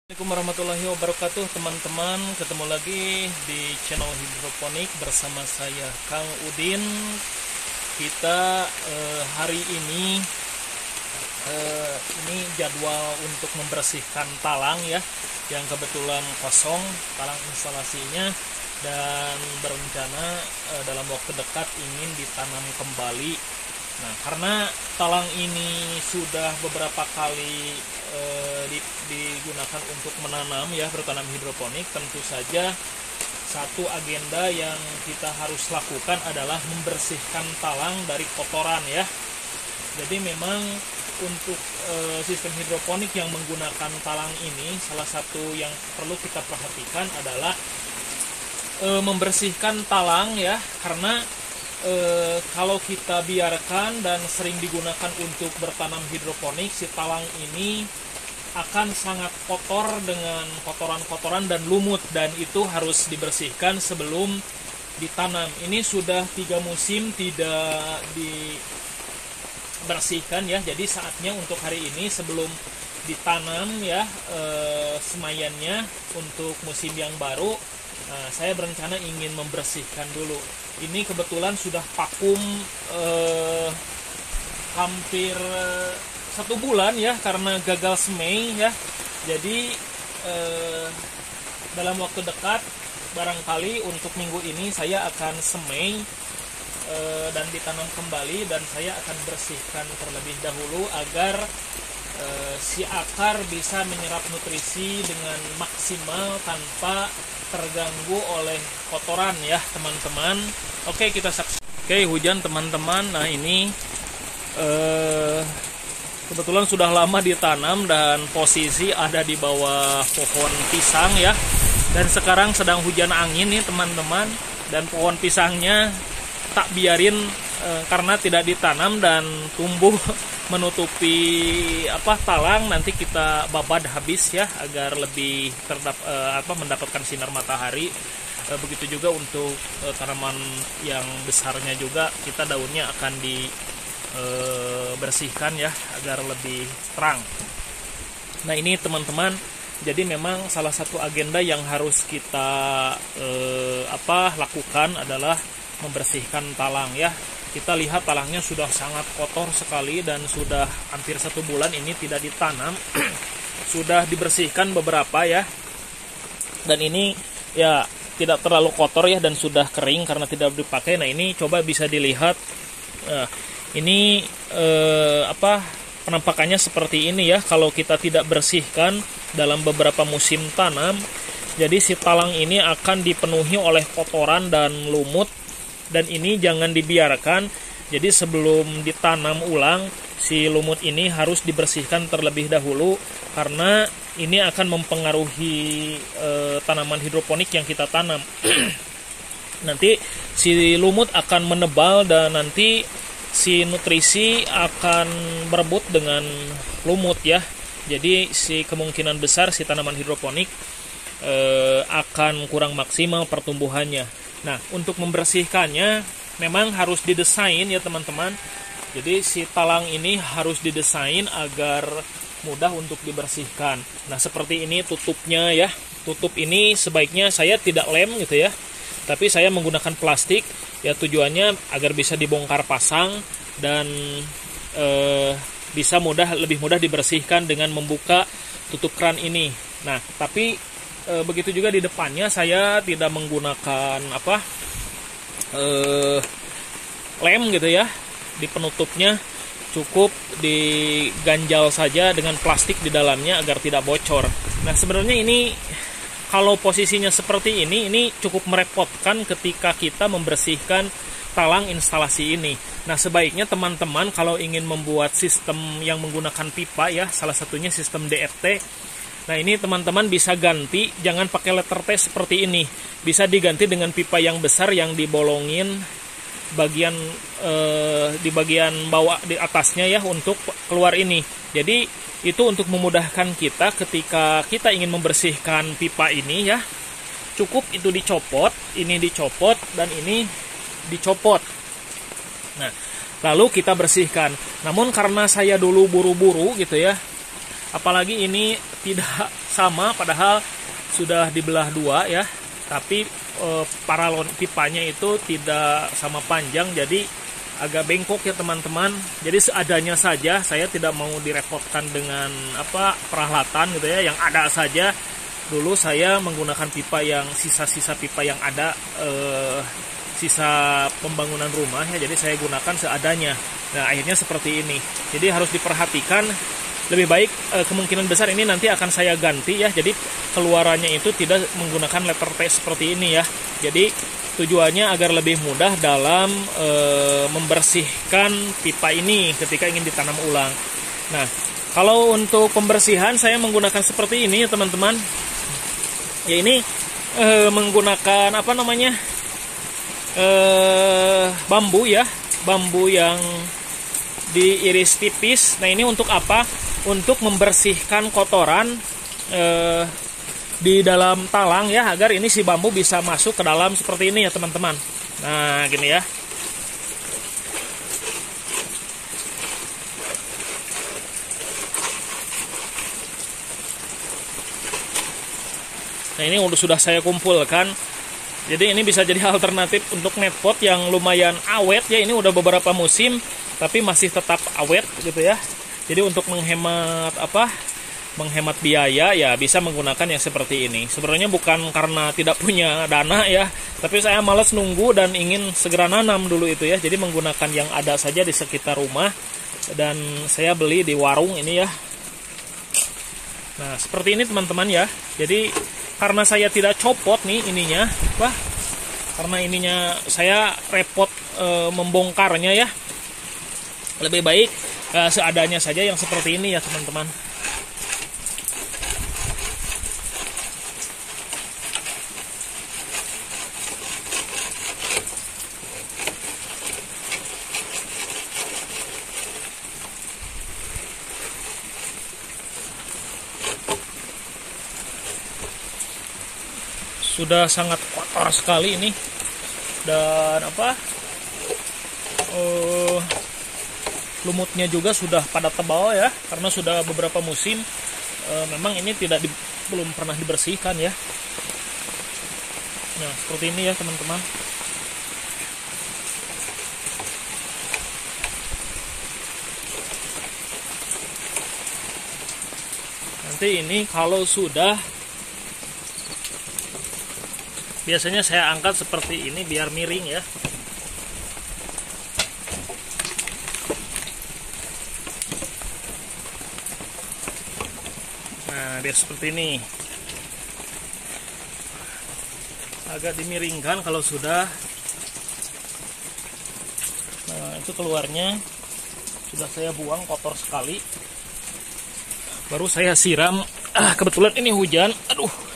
Assalamualaikum warahmatullahi wabarakatuh, teman-teman. Ketemu lagi di channel hidroponik bersama saya Kang Udin. Kita hari ini jadwal untuk membersihkan talang ya, yang kebetulan kosong talang instalasinya, dan berencana dalam waktu dekat ingin ditanam kembali. Nah, karena talang ini sudah beberapa kali digunakan untuk menanam ya, bertanam hidroponik, tentu saja satu agenda yang kita harus lakukan adalah membersihkan talang dari kotoran ya. Jadi memang untuk sistem hidroponik yang menggunakan talang ini, salah satu yang perlu kita perhatikan adalah membersihkan talang ya, karena kalau kita biarkan dan sering digunakan untuk bertanam hidroponik, si talang ini akan sangat kotor dengan kotoran-kotoran dan lumut, dan itu harus dibersihkan sebelum ditanam. Ini sudah 3 musim tidak dibersihkan ya, jadi saatnya untuk hari ini sebelum ditanam ya, semayannya untuk musim yang baru. Nah, saya berencana ingin membersihkan dulu. Ini kebetulan sudah vakum hampir 1 bulan ya, karena gagal semai ya. Jadi dalam waktu dekat barangkali untuk minggu ini saya akan semai dan ditanam kembali, dan saya akan bersihkan terlebih dahulu agar si akar bisa menyerap nutrisi dengan maksimal tanpa terganggu oleh kotoran ya teman-teman. Oke, kita saksikan. Oke, hujan teman-teman. Nah, ini kebetulan sudah lama ditanam dan posisi ada di bawah pohon pisang ya, dan sekarang sedang hujan angin nih teman-teman, dan pohon pisangnya tak biarin karena tidak ditanam dan tumbuh menutupi talang. Nanti kita babad habis ya, agar lebih mendapatkan sinar matahari. Begitu juga untuk tanaman yang besarnya juga, kita daunnya akan dibersihkan ya, agar lebih terang. Nah, ini teman-teman, jadi memang salah satu agenda yang harus kita lakukan adalah membersihkan talang ya. Kita lihat talangnya sudah sangat kotor sekali dan sudah hampir 1 bulan ini tidak ditanam. Sudah dibersihkan beberapa ya, dan ini ya tidak terlalu kotor ya, dan sudah kering karena tidak dipakai. Nah, ini coba bisa dilihat. Ini penampakannya seperti ini ya, kalau kita tidak bersihkan dalam beberapa musim tanam. Jadi si talang ini akan dipenuhi oleh kotoran dan lumut, dan ini jangan dibiarkan. Jadi sebelum ditanam ulang, si lumut ini harus dibersihkan terlebih dahulu, karena ini akan mempengaruhi tanaman hidroponik yang kita tanam. Nanti si lumut akan menebal, dan nanti si nutrisi akan berebut dengan lumut ya. Jadi si kemungkinan besar si tanaman hidroponik akan kurang maksimal pertumbuhannya. Nah, untuk membersihkannya memang harus didesain ya teman-teman. Jadi si talang ini harus didesain agar mudah untuk dibersihkan. Nah, seperti ini tutupnya ya. Tutup ini sebaiknya saya tidak lem gitu ya, tapi saya menggunakan plastik ya, tujuannya agar bisa dibongkar pasang dan bisa lebih mudah dibersihkan dengan membuka tutup keran ini. Nah, tapi begitu juga di depannya saya tidak menggunakan lem gitu ya. Di penutupnya cukup diganjal saja dengan plastik di dalamnya agar tidak bocor. Nah, sebenarnya ini kalau posisinya seperti ini cukup merepotkan ketika kita membersihkan talang instalasi ini. Nah, sebaiknya teman-teman kalau ingin membuat sistem yang menggunakan pipa ya, salah satunya sistem DFT. Nah, ini teman-teman bisa ganti, jangan pakai letter T seperti ini. Bisa diganti dengan pipa yang besar yang dibolongin di bagian bawah di atasnya ya, untuk keluar ini. Jadi itu untuk memudahkan kita ketika kita ingin membersihkan pipa ini ya. Cukup itu dicopot, ini dicopot, dan ini dicopot. Nah, lalu kita bersihkan. Namun karena saya dulu buru-buru gitu ya, apalagi ini tidak sama, padahal sudah dibelah dua ya, tapi paralon pipanya itu tidak sama panjang, jadi agak bengkok ya teman-teman. Jadi seadanya saja, saya tidak mau direpotkan dengan peralatan gitu ya, yang ada saja. Dulu saya menggunakan pipa yang sisa-sisa pipa yang ada, sisa pembangunan rumah ya, jadi saya gunakan seadanya. Nah akhirnya seperti ini, jadi harus diperhatikan. Lebih baik kemungkinan besar ini nanti akan saya ganti ya, jadi keluarannya itu tidak menggunakan letter T seperti ini ya. Jadi tujuannya agar lebih mudah dalam membersihkan pipa ini ketika ingin ditanam ulang. Nah kalau untuk pembersihan saya menggunakan seperti ini ya teman-teman. Ya ini menggunakan bambu ya, bambu yang diiris tipis. Nah ini untuk apa? Untuk membersihkan kotoran di dalam talang ya, agar ini si bambu bisa masuk ke dalam seperti ini ya teman-teman. Nah gini ya. Nah ini sudah saya kumpulkan. Jadi ini bisa jadi alternatif untuk netpot yang lumayan awet ya. Ini udah beberapa musim tapi masih tetap awet gitu ya. Jadi untuk menghemat menghemat biaya ya bisa menggunakan yang seperti ini. Sebenarnya bukan karena tidak punya dana ya, tapi saya malas nunggu dan ingin segera nanam dulu itu ya. Jadi menggunakan yang ada saja di sekitar rumah, dan saya beli di warung ini ya. Nah seperti ini teman-teman ya. Jadi karena saya tidak copot nih ininya, karena ininya saya repot membongkarnya ya, lebih baik seadanya saja yang seperti ini ya teman-teman. Sudah sangat kotor sekali ini, dan lumutnya juga sudah pada tebal ya, karena sudah beberapa musim. Memang ini belum pernah dibersihkan ya. Nah seperti ini ya teman-teman. Nanti ini kalau sudah, biasanya saya angkat seperti ini biar miring ya. Nah, biar seperti ini. Agak dimiringkan kalau sudah. Nah, itu keluarnya sudah saya buang, kotor sekali. Baru saya siram. Kebetulan ini hujan. Aduh.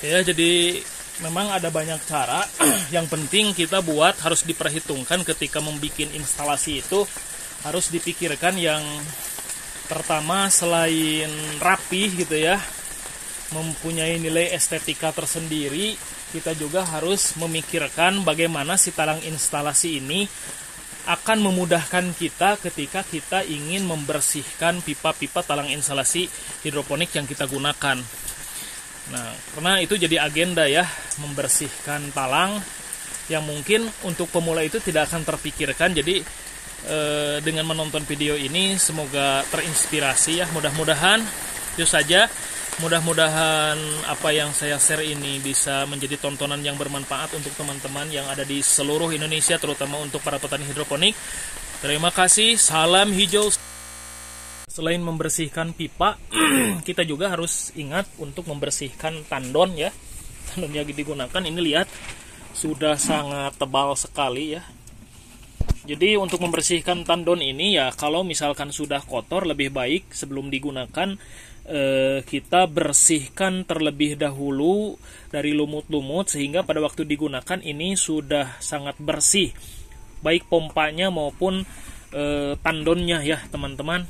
Ya, jadi memang ada banyak cara. Yang penting kita buat harus diperhitungkan ketika membuat instalasi itu, harus dipikirkan yang pertama, selain rapi gitu ya, mempunyai nilai estetika tersendiri, kita juga harus memikirkan bagaimana si talang instalasi ini akan memudahkan kita ketika kita ingin membersihkan pipa-pipa talang instalasi hidroponik yang kita gunakan. Nah, karena itu jadi agenda ya, membersihkan talang yang mungkin untuk pemula itu tidak akan terpikirkan. Jadi dengan menonton video ini semoga terinspirasi ya, mudah-mudahan itu saja. Mudah-mudahan apa yang saya share ini bisa menjadi tontonan yang bermanfaat untuk teman-teman yang ada di seluruh Indonesia, terutama untuk para petani hidroponik. Terima kasih, salam hijau. Selain membersihkan pipa, kita juga harus ingat untuk membersihkan tandon ya. Tandon yang digunakan ini lihat sudah sangat tebal sekali ya. Jadi untuk membersihkan tandon ini ya, kalau misalkan sudah kotor, lebih baik sebelum digunakan kita bersihkan terlebih dahulu dari lumut-lumut sehingga pada waktu digunakan ini sudah sangat bersih, baik pompanya maupun tandonnya ya teman-teman.